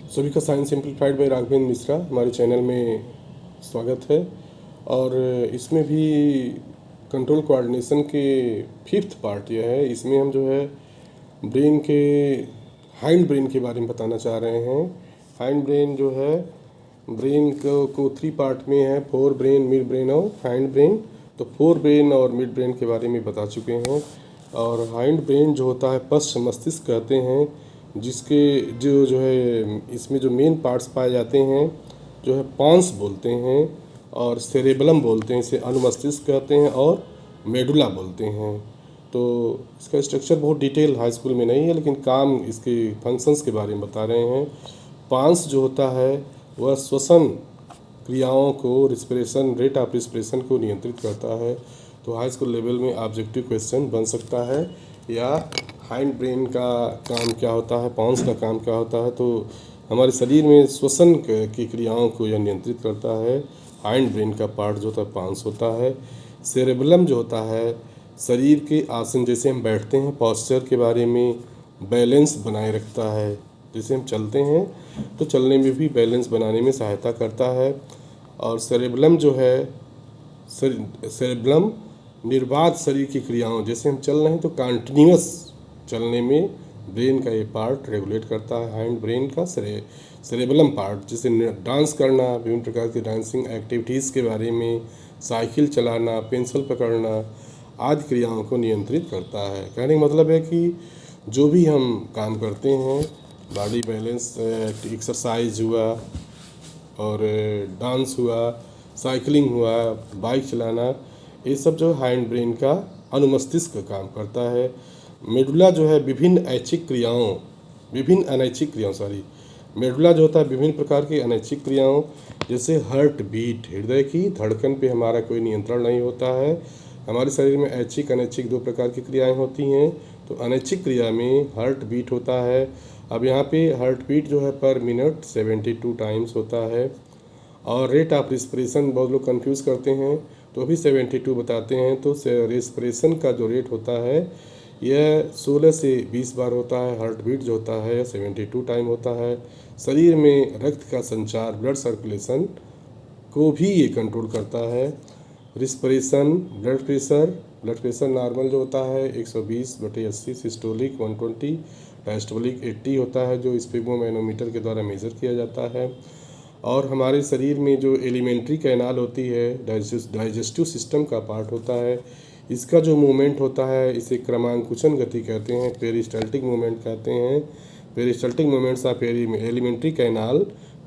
सभी का science simplified by Raghavendra Mishra हमारे चैनल में स्वागत है। और इसमें भी कंट्रोल कोऑर्डिनेशन के फिफ्थ पार्ट यह है। इसमें हम जो है ब्रेन के हाइंड ब्रेन के बारे में बताना चाह रहे हैं। हाइंड ब्रेन जो है ब्रेन को थ्री पार्ट में है, फोर ब्रेन, मिड ब्रेन और हाइंड ब्रेन। तो फोर ब्रेन और मिड ब्रेन के बारे में बता चुके हैं। और हाइंड ब्रेन जो होता है पश्च मस्तिष्क कहते हैं, जिसके जो है इसमें जो मेन पार्ट्स पाए जाते हैं जो है पॉन्स बोलते हैं और सेरेबलम बोलते हैं, इसे अनुमस्तिष्क कहते हैं, और मेडुला बोलते हैं। तो इसका स्ट्रक्चर बहुत डिटेल हाई स्कूल में नहीं है, लेकिन काम इसके फंक्शंस के बारे में बता रहे हैं। पॉन्स जो होता है वह श्वसन क्रियाओं को, रिस्पिरेशन, रेट ऑफ रिस्पिरेशन को नियंत्रित करता है। तो हाई स्कूल लेवल में ऑब्जेक्टिव क्वेश्चन बन सकता है। या हाइंड ब्रेन का काम क्या होता है, पॉन्स का काम क्या होता है। तो हमारे शरीर में श्वसन की क्रियाओं को यह नियंत्रित करता है। हाइंड ब्रेन का पार्ट जो होता है पॉन्स होता है। सेरेबलम जो होता है शरीर के आसन, जैसे हम बैठते हैं पॉस्चर के बारे में, बैलेंस बनाए रखता है। जैसे हम चलते हैं तो चलने में भी बैलेंस बनाने में सहायता करता है। और सेरेबलम जो है सेरेबलम निर्बाध शरीर की क्रियाओं, जैसे हम चल रहे हैं तो कंटिन्यूअस चलने में ब्रेन का ये पार्ट रेगुलेट करता है। हाइंड ब्रेन का सेरेबलम पार्ट, जैसे डांस करना, विभिन्न प्रकार की डांसिंग एक्टिविटीज़ के बारे में, साइकिल चलाना, पेंसिल पकड़ना आदि क्रियाओं को नियंत्रित करता है। कहने का मतलब है कि जो भी हम काम करते हैं, बॉडी बैलेंस, एक्सरसाइज हुआ और डांस हुआ, साइकिलिंग हुआ, बाइक चलाना, ये सब जो हाइंड ब्रेन का अनुमस्तिष्क का काम करता है। मेडुला जो है विभिन्न अनैच्छिक क्रियाओं मेडुला जो होता है विभिन्न प्रकार की अनैच्छिक क्रियाओं, जैसे हार्ट बीट, हृदय की धड़कन पे हमारा कोई नियंत्रण नहीं होता है। हमारे शरीर में ऐच्छिक अनैच्छिक दो प्रकार की क्रियाएं होती हैं। तो अनैच्छिक क्रिया में हार्ट बीट होता है। अब यहाँ पे हार्ट बीट जो है पर मिनट 72 टाइम्स होता है। और रेट ऑफ रिस्पिरेशन बहुत लोग कंफ्यूज करते हैं, तो भी 72 बताते हैं। तो रेस्पिरेशन का जो रेट होता है यह 16 से 20 बार होता है। हार्ट बीट जो होता है 72 टाइम होता है। शरीर में रक्त का संचार, ब्लड सर्कुलेशन को भी ये कंट्रोल करता है। रिस्पिरेशन, ब्लड प्रेशर नॉर्मल जो होता है 120/80, सिस्टोलिक 120, डायस्टोलिक 80 होता है, जो स्फिग्मोमैनोमीटर के द्वारा मेज़र किया जाता है। और हमारे शरीर में जो एलिमेंट्री कैनाल होती है डाइजेस्टिव सिस्टम का पार्ट होता है, इसका जो मूवमेंट होता है इसे क्रमांकुचन गति कहते हैं, पेरिस्टाल्टिक मूवमेंट कहते हैं। Peristaltic movements of alimentary canal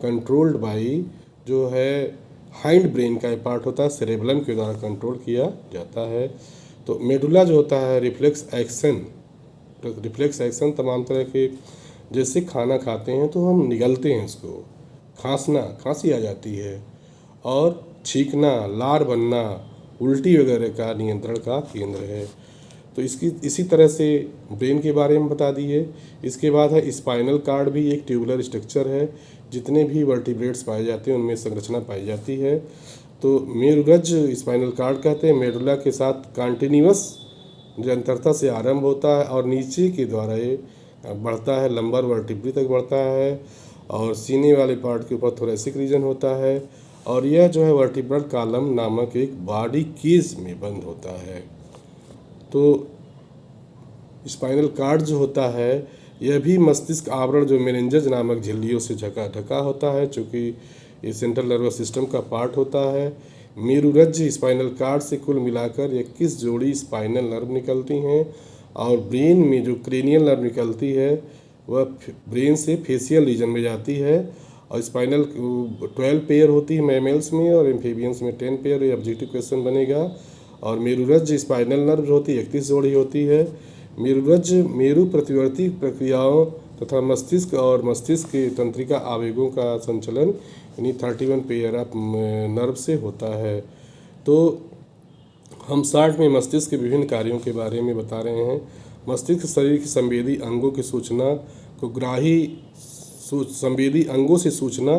controlled by जो है हाइंड ब्रेन का पार्ट होता है, सेरेबलम के द्वारा कंट्रोल किया जाता है। तो मेडुला जो होता है रिफ्लेक्स एक्शन तमाम तरह के, जैसे खाना खाते हैं तो हम निगलते हैं उसको, खांसी आ जाती है, और छींकना, लार बनना, उल्टी वगैरह का नियंत्रण का केंद्र है। तो इसी तरह से ब्रेन के बारे में बता दिए। इसके बाद है स्पाइनल कार्ड, भी एक ट्यूबुलर स्ट्रक्चर है। जितने भी वर्टिब्रेट्स पाए जाते हैं उनमें संरचना पाई जाती है। तो मेरुरज्ज स्पाइनल कार्ड कहते हैं। मेडुला के साथ कंटिन्यूअस निरंतरता से आरंभ होता है और नीचे के द्वारा ये बढ़ता है, लंबर वर्टिब्री तक बढ़ता है। और सीने वाले पार्ट के ऊपर थोरेसिक रीजन होता है। और यह जो है वर्टिब्रल कॉलम नामक एक बॉडी केज में बंद होता है। तो स्पाइनल कार्ड जो होता है यह भी मस्तिष्क आवरण जो मेनिंजेस नामक झिल्लियों से ढका होता है, चूँकि ये सेंट्रल नर्वस सिस्टम का पार्ट होता है। मेरुरज्ज स्पाइनल कार्ड से कुल मिलाकर 21 जोड़ी स्पाइनल नर्व निकलती हैं। और ब्रेन में जो क्रेनियल नर्व निकलती है वह ब्रेन से फेशियल रीजन में जाती है। और स्पाइनल 12 पेयर होती है मैमल्स में, और एम्फीबियंस में 10 पेयर। ये ऑब्जेक्टिव क्वेश्चन बनेगा। और मेरुरज्ज स्पाइनल नर्व जो होती है 31 जोड़ी होती है। मेरुरज्ज मेरु प्रतिवर्ती प्रक्रियाओं तथा मस्तिष्क और मस्तिष्क के तंत्रिका आवेगों का संचलन यानी 31 पेयर ऑफ नर्व से होता है। तो हम शॉर्ट में मस्तिष्क के विभिन्न कार्यों के बारे में बता रहे हैं। मस्तिष्क शरीर की संवेदी अंगों की सूचना को संवेदी अंगों से सूचना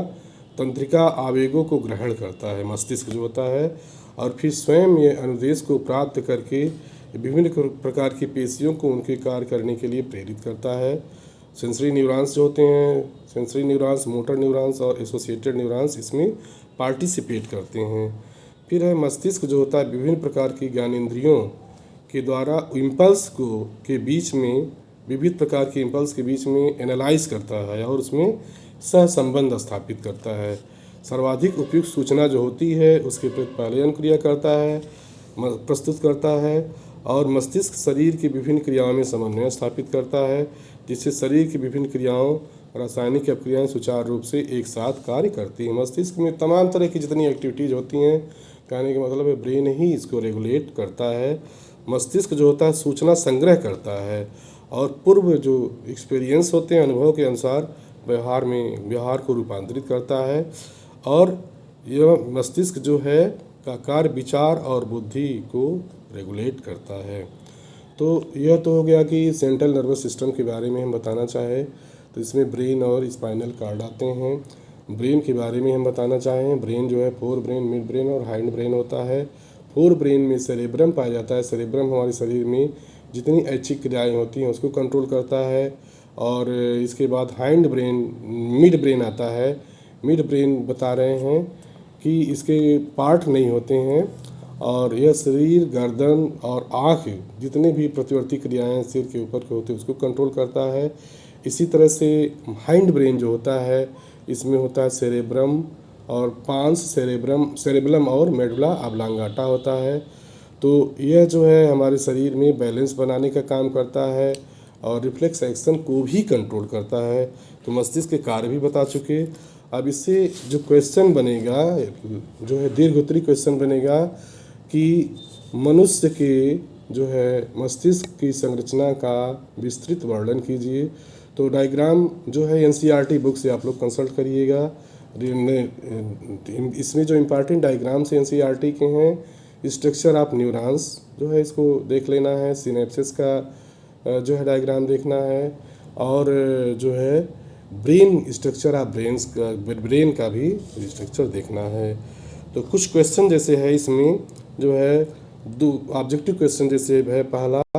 तंत्रिका आवेगों को ग्रहण करता है मस्तिष्क जो होता है, और फिर स्वयं ये अनुदेश को प्राप्त करके विभिन्न प्रकार की पेशियों को उनके कार्य करने के लिए प्रेरित करता है। सेंसरी न्यूरॉन्स जो होते हैं, सेंसरी न्यूरॉन्स, मोटर न्यूरॉन्स और एसोसिएटेड न्यूरॉन्स इसमें पार्टिसिपेट करते हैं। फिर है मस्तिष्क जो होता है विभिन्न प्रकार की ज्ञानेंद्रियों के द्वारा इम्पल्स को के बीच में, विविध प्रकार के इम्पल्स के बीच में एनालाइज करता है और उसमें सहसंबंध स्थापित करता है। सर्वाधिक उपयुक्त सूचना जो होती है उसके प्रतिपालन क्रिया करता है, प्रस्तुत करता है और मस्तिष्क शरीर की विभिन्न क्रियाओं में समन्वय स्थापित करता है, जिससे शरीर की विभिन्न क्रियाओं, रासायनिक अपक्रियाएं सुचारू रूप से एक साथ कार्य करती हैं। मस्तिष्क में तमाम तरह की जितनी एक्टिविटीज़ होती हैं, कहने का मतलब है ब्रेन ही इसको रेगुलेट करता है। मस्तिष्क जो होता है सूचना संग्रह करता है और पूर्व जो एक्सपीरियंस होते हैं, अनुभव के अनुसार व्यवहार को रूपांतरित करता है। और यह मस्तिष्क जो है का कार्य विचार और बुद्धि को रेगुलेट करता है। तो यह तो हो गया कि सेंट्रल नर्वस सिस्टम के बारे में हम बताना चाहें तो इसमें ब्रेन और स्पाइनल कार्ड आते हैं। ब्रेन के बारे में हम बताना चाहें, ब्रेन जो है फोर ब्रेन, मिड ब्रेन और हाइंड ब्रेन होता है। फोर ब्रेन में सेरेब्रम पाया जाता है। सेरेब्रम हमारे शरीर में जितनी ऐच्छिक क्रियाएँ होती हैं उसको कंट्रोल करता है। और इसके बाद हाइंड ब्रेन, मिड ब्रेन आता है। मिड ब्रेन बता रहे हैं कि इसके पार्ट नहीं होते हैं और यह शरीर, गर्दन और आँख जितने भी प्रतिवर्ती क्रियाएं सिर के ऊपर के होते हैं उसको कंट्रोल करता है। इसी तरह से हाइंड ब्रेन जो होता है इसमें होता है सेरेब्रम और पांस, सेरेबलम और मेडुला ऑब्लांगाटा होता है। तो यह जो है हमारे शरीर में बैलेंस बनाने का काम करता है और रिफ्लेक्स एक्शन को भी कंट्रोल करता है। तो मस्तिष्क के कार्य भी बता चुके। अब इससे जो क्वेश्चन बनेगा, जो है दीर्घोत्तरी क्वेश्चन बनेगा कि मनुष्य के जो है मस्तिष्क की संरचना का विस्तृत वर्णन कीजिए। तो डायग्राम जो है एनसीईआरटी बुक से आप लोग कंसल्ट करिएगा। इसमें जो इम्पॉर्टेंट डायग्राम्स एनसीईआरटी के हैं, स्ट्रक्चर ऑफ न्यूरॉन्स जो है इसको देख लेना है, सिनेप्सिस का जो है डायग्राम देखना है और जो है ब्रेन, स्ट्रक्चर ऑफ ब्रेन का भी स्ट्रक्चर देखना है। तो कुछ क्वेश्चन जैसे है इसमें जो है दो ऑब्जेक्टिव क्वेश्चन जैसे है, पहला